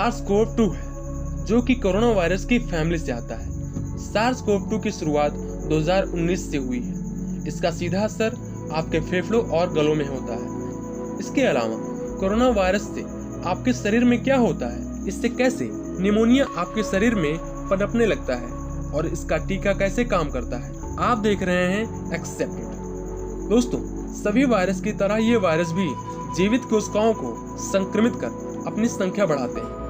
SARS-CoV-2 है, जो कि कोरोना वायरस की फैमिली से आता है। SARS-CoV-2 की शुरुआत 2019 से हुई है। इसका सीधा असर आपके फेफड़ों और गलों में होता है। इसके अलावा कोरोना वायरस से आपके शरीर में क्या होता है, इससे कैसे निमोनिया आपके शरीर में पनपने लगता है और इसका टीका कैसे काम करता है, आप देख रहे हैं एक्सेप्टेड। दोस्तों, सभी वायरस की तरह ये वायरस भी जीवित कोशिकाओं को संक्रमित कर अपनी संख्या बढ़ाते हैं।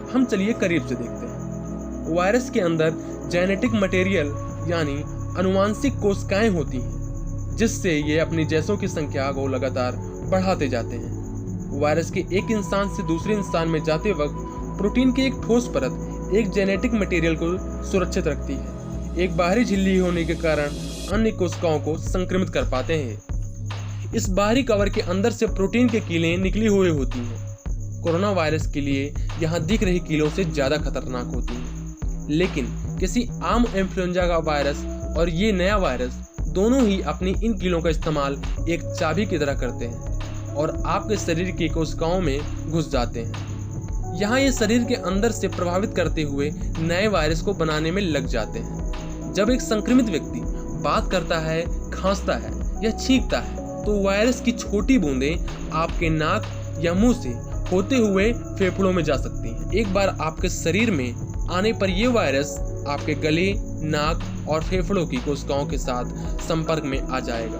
हम चलिए करीब से देखते हैं। वायरस के अंदर जेनेटिक मटेरियल यानी आनुवांशिक कोशिकाएं होती हैं, जिससे ये अपनी जैसों की संख्या को लगातार बढ़ाते जाते हैं। वायरस के एक इंसान से दूसरे इंसान में जाते वक्त प्रोटीन की एक ठोस परत एक जेनेटिक मटेरियल को सुरक्षित रखती है। एक बाहरी झिल्ली होने के कारण अन्य कोशिकाओं को संक्रमित कर पाते हैं। इस बाहरी कवर के अंदर से प्रोटीन के कीलें निकली हुई होती हैं। कोरोना वायरस के लिए यहाँ दिख रही कीलों से ज़्यादा खतरनाक होती हैं, लेकिन किसी आम इन्फ्लुएंजा का वायरस और ये नया वायरस दोनों ही अपनी इन कीलों का इस्तेमाल एक चाबी की तरह करते हैं और आपके शरीर की कोशिकाओं में घुस जाते हैं। यहाँ ये शरीर के अंदर से प्रभावित करते हुए नए वायरस को बनाने में लग जाते हैं। जब एक संक्रमित व्यक्ति बात करता है, खांसता है या छींकता है, तो वायरस की छोटी बूंदें आपके नाक या मुंह से होते हुए फेफड़ों में जा सकती हैं। एक बार आपके शरीर में आने पर यह वायरस आपके गले, नाक और फेफड़ों की कोशिकाओं के साथ संपर्क में आ जाएगा।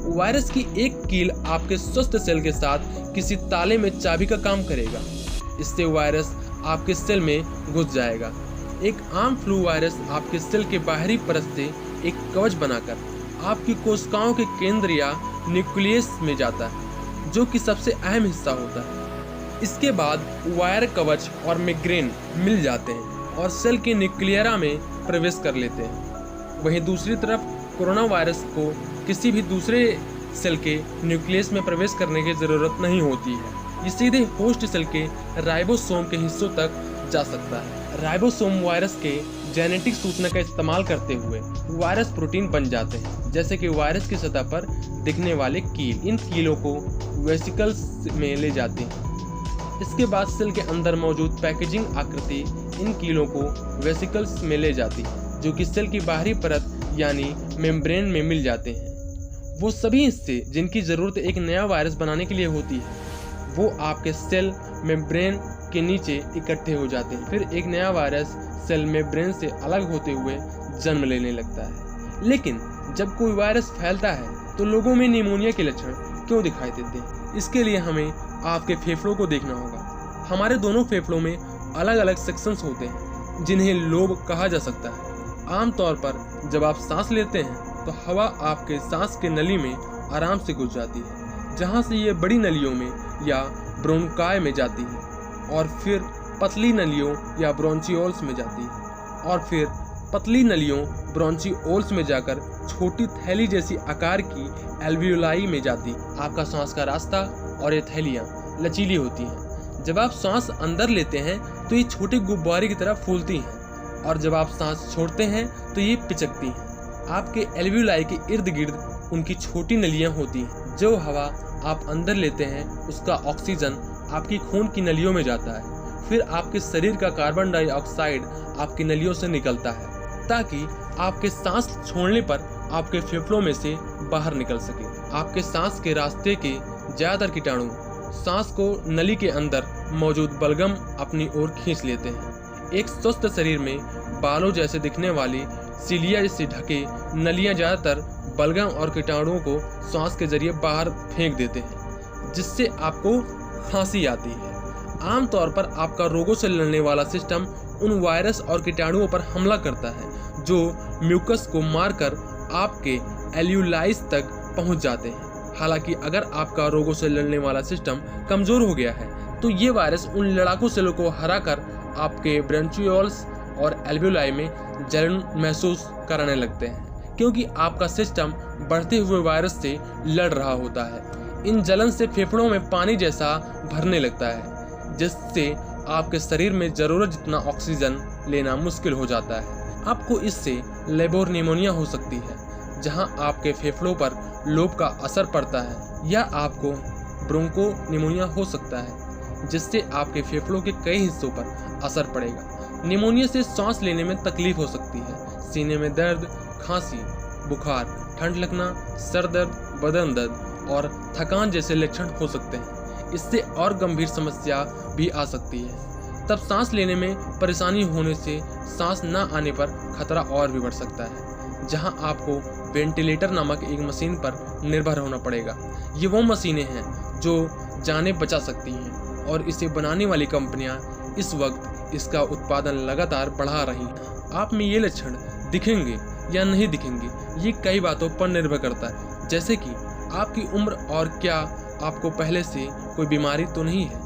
वायरस की एक कील आपके स्वस्थ सेल के साथ किसी ताले में चाबी का काम करेगा। इससे वायरस आपके सेल में घुस जाएगा। एक आम फ्लू वायरस आपके सेल के बाहरी परत से एक कवच बनाकर आपकी कोशिकाओं के केंद्र या न्यूक्लियस में जाता है, जो कि सबसे अहम हिस्सा होता है। इसके बाद वायर कवच और मेम्ब्रेन मिल जाते हैं और सेल के न्यूक्लियरा में प्रवेश कर लेते हैं। वहीं दूसरी तरफ कोरोना वायरस को किसी भी दूसरे सेल के न्यूक्लियस में प्रवेश करने की ज़रूरत नहीं होती है। ये सीधे होस्ट सेल के राइबोसोम के हिस्सों तक जा सकता है। राइबोसोम वायरस के जेनेटिक सूचना का इस्तेमाल करते हुए वायरस प्रोटीन बन जाते हैं, जैसे कि वायरस की सतह पर दिखने वाले कील। इन कीलों को वेसिकल्स में ले जाते हैं। इसके बाद सेल के अंदर मौजूद पैकेजिंग आकृति इन कीलों को वेसिकल्स में ले जाती है, जो कि सेल की बाहरी परत यानी मेम्ब्रेन में मिल जाते हैं। वो सभी हिस्से जिनकी ज़रूरत एक नया वायरस बनाने के लिए होती है, वो आपके सेल मेम्ब्रेन के नीचे इकट्ठे हो जाते हैं। फिर एक नया वायरस सेल मेम्ब्रेन से अलग होते हुए जन्म लेने लगता है। लेकिन जब कोई वायरस फैलता है तो लोगों में निमोनिया के लक्षण क्यों दिखाई देते हैं? इसके लिए हमें आपके फेफड़ों को देखना होगा। हमारे दोनों फेफड़ों में अलग अलग सेक्शंस होते हैं, जिन्हें लोब कहा जा सकता है। आमतौर पर जब आप सांस लेते हैं तो हवा आपके सांस के नली में आराम से घुस जाती है, जहाँ से ये बड़ी नलियों में या ब्रोंकाई में जाती है और फिर पतली नलियों या ब्रोंचियोल्स में जाती है और फिर पतली नलियों ब्रोंचियोल्स में जाकर छोटी थैली जैसी आकार की एल्वियोलाई में जाती। आपका सांस का रास्ता और ये थैलियाँ लचीली होती हैं। जब आप सांस अंदर लेते हैं तो ये छोटे गुब्बारे की तरह फूलती हैं और जब आप सांस छोड़ते हैं तो ये पिचकती हैं। आपके एल्वियोलाई के इर्द गिर्द उनकी छोटी नलियाँ होती हैं। जो हवा आप अंदर लेते हैं उसका ऑक्सीजन आपकी खून की नलियों में जाता है। फिर आपके शरीर का कार्बन डाइऑक्साइड आपकी नलियों से निकलता है, ताकि आपके सांस छोड़ने पर आपके फेफड़ों में से बाहर निकल सके। आपके सांस के रास्ते के ज़्यादातर कीटाणु सांस को नली के अंदर मौजूद बलगम अपनी ओर खींच लेते हैं। एक स्वस्थ शरीर में बालों जैसे दिखने वाली सीलिया से ढके नलियां ज़्यादातर बलगम और कीटाणुओं को सांस के जरिए बाहर फेंक देते हैं, जिससे आपको खांसी आती है। आमतौर पर आपका रोगों से लड़ने वाला सिस्टम उन वायरस और कीटाणुओं पर हमला करता है जो म्यूकस को मारकर आपके एल्यूलाइस तक पहुंच जाते हैं। हालांकि अगर आपका रोगों से लड़ने वाला सिस्टम कमज़ोर हो गया है तो ये वायरस उन लड़ाकू सेलों को हराकर आपके ब्रोंचियोल्स और एल्वियोलाई में जलन महसूस कराने लगते हैं, क्योंकि आपका सिस्टम बढ़ते हुए वायरस से लड़ रहा होता है। इन जलन से फेफड़ों में पानी जैसा भरने लगता है, जिससे आपके शरीर में ज़रूरत जितना ऑक्सीजन लेना मुश्किल हो जाता है। आपको इससे लेबोर निमोनिया हो सकती है, जहां आपके फेफड़ों पर लोब का असर पड़ता है, या आपको ब्रोंको निमोनिया हो सकता है, जिससे आपके फेफड़ों के कई हिस्सों पर असर पड़ेगा। निमोनिया से सांस लेने में तकलीफ हो सकती है। सीने में दर्द, खांसी, बुखार, ठंड लगना, सर दर्द, बदन दर्द और थकान जैसे लक्षण हो सकते हैं। इससे और गंभीर समस्या भी आ सकती है। तब सांस लेने में परेशानी होने से सांस न आने पर खतरा और भी बढ़ सकता है, जहां आपको वेंटिलेटर नामक एक मशीन पर निर्भर होना पड़ेगा। ये वो मशीनें हैं जो जानें बचा सकती हैं और इसे बनाने वाली कंपनियां इस वक्त इसका उत्पादन लगातार बढ़ा रही हैं। आप में ये लक्षण दिखेंगे या नहीं दिखेंगे, ये कई बातों पर निर्भर करता है, जैसे कि आपकी उम्र और क्या आपको पहले से कोई बीमारी तो नहीं है।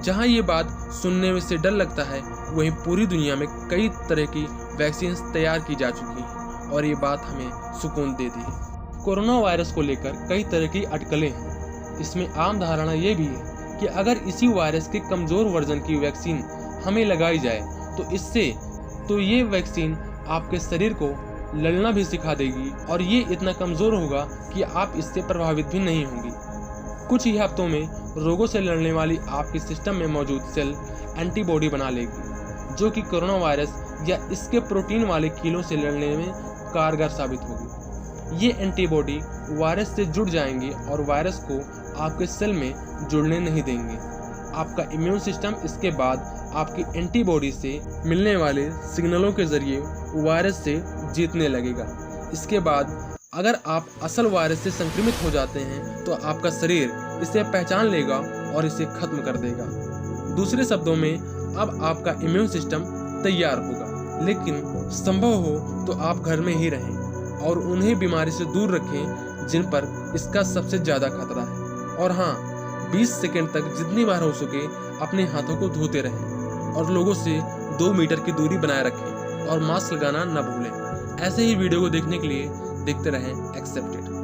जहां ये बात सुनने में से डर लगता है, वहीं पूरी दुनिया में कई तरह की वैक्सीन तैयार की जा चुकी हैं और ये बात हमें सुकून देती है। कोरोना वायरस को लेकर कई तरह की अटकलें हैं। इसमें आम धारणा ये भी है कि अगर इसी वायरस के कमज़ोर वर्जन की वैक्सीन हमें लगाई जाए तो ये वैक्सीन आपके शरीर को लड़ना भी सिखा देगी और ये इतना कमज़ोर होगा कि आप इससे प्रभावित भी नहीं होंगी। कुछ ही हफ्तों में रोगों से लड़ने वाली आपके सिस्टम में मौजूद सेल एंटीबॉडी बना लेगी, जो कि कोरोना वायरस या इसके प्रोटीन वाले कीलों से लड़ने में कारगर साबित होगी। ये एंटीबॉडी वायरस से जुड़ जाएंगे और वायरस को आपके सेल में जुड़ने नहीं देंगे। आपका इम्यून सिस्टम इसके बाद आपकी एंटीबॉडी से मिलने वाले सिग्नलों के जरिए वायरस से जीतने लगेगा। इसके बाद अगर आप असल वायरस से संक्रमित हो जाते हैं तो आपका शरीर इसे पहचान लेगा और इसे खत्म कर देगा। दूसरे शब्दों में, अब आपका इम्यून सिस्टम तैयार होगा, लेकिन संभव हो तो आप घर में ही रहें और उन्हें बीमारी से दूर रखें जिन पर इसका सबसे ज़्यादा खतरा है। और हाँ, 20 सेकंड तक जितनी बार हो सके अपने हाथों को धोते रहें और लोगों से 2 मीटर की दूरी बनाए रखें और मास्क लगाना न भूलें। ऐसे ही वीडियो को देखने के लिए देखते रहें एक्सेप्टेड।